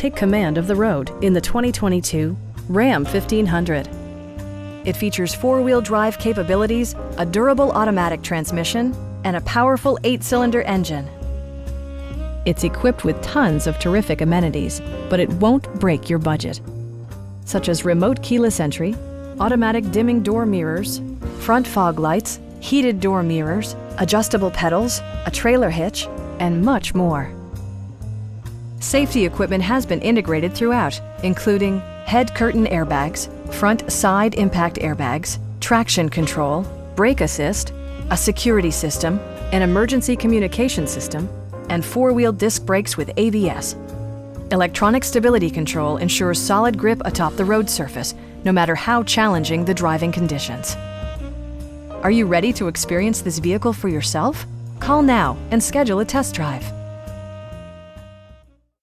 take command of the road in the 2022 Ram 1500. It features four-wheel drive capabilities, a durable automatic transmission, and a powerful 8-cylinder engine. It's equipped with tons of terrific amenities, but it won't break your budget, such as remote keyless entry, automatic dimming door mirrors, front fog lights, heated door mirrors, adjustable pedals, a trailer hitch, and much more. Safety equipment has been integrated throughout, including head curtain airbags, front side impact airbags, traction control, brake assist, a security system, an emergency communication system, and four-wheel disc brakes with ABS. Electronic stability control ensures solid grip atop the road surface, no matter how challenging the driving conditions. Are you ready to experience this vehicle for yourself? Call now and schedule a test drive.